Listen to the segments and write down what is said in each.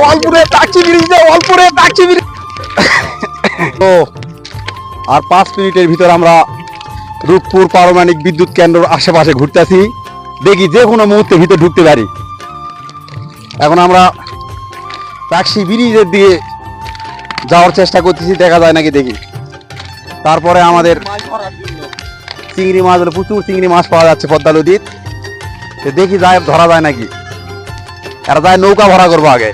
অলপুরে টাকি ব্রিজ দে, অলপুরে টাকি ব্রিজ। তো আর 5 মিনিটের ভিতর আমরা রূপপুর পারমাণবিক বিদ্যুৎ কেন্দ্রের আশেপাশে ঘুরতেছি, দেখি যে কোনো মুহূর্তে ভিতরে ঢুকতে পারি। এখন আমরা টাকি ব্রিজের দিকে যাওয়ার চেষ্টা করতেছি, দেখা যায় নাকি দেখি। তারপরে আমাদের চিংড়ি মাছ হলো, প্রচুর চিংড়ি মাছ পাওয়া যাচ্ছে পদ্মা নদীর। দেখি যায় ধরা যায় নাকি। এরা যায় নৌকা ভরা করবো আগে,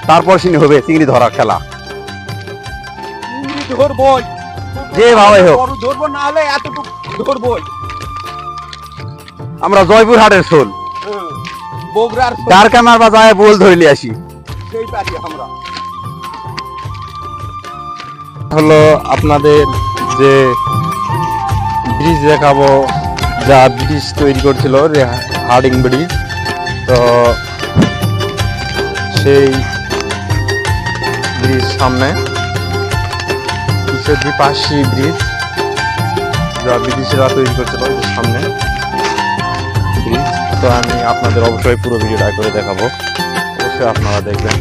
তারপর সিনে হবে চিংড়ি ধরা খেলা। ধরবই যেভাবে হোক ধরবো, না হলে এতটুকু ধরবই। আমরা জয়পুর হাটের শোল বগুড়ার ডার কামার বা যায় বোল ধরলি আসি। সেই পারি আমরা। হলো আপনাদের যে ব্রিজ দেখাবো, যা ব্রিজ তৈরি করছিল হার্ডিং ব্রিজ, তো সেই ব্রিজ সামনে ঈশ্বরদী পাশি ব্রিজ, যা ব্রিটিশরা তৈরি করছিল সামনে ব্রিজ। তো আমি আপনাদের অবশ্যই পুরো ভিডিওটা করে দেখাবো, অবশ্যই আপনারা দেখবেন।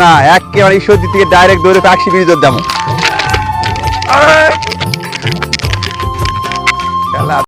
না একেবারে ঈশ্বরদী থেকে ডাইরেক্ট ধরে টাকি ব্রিজের দাম।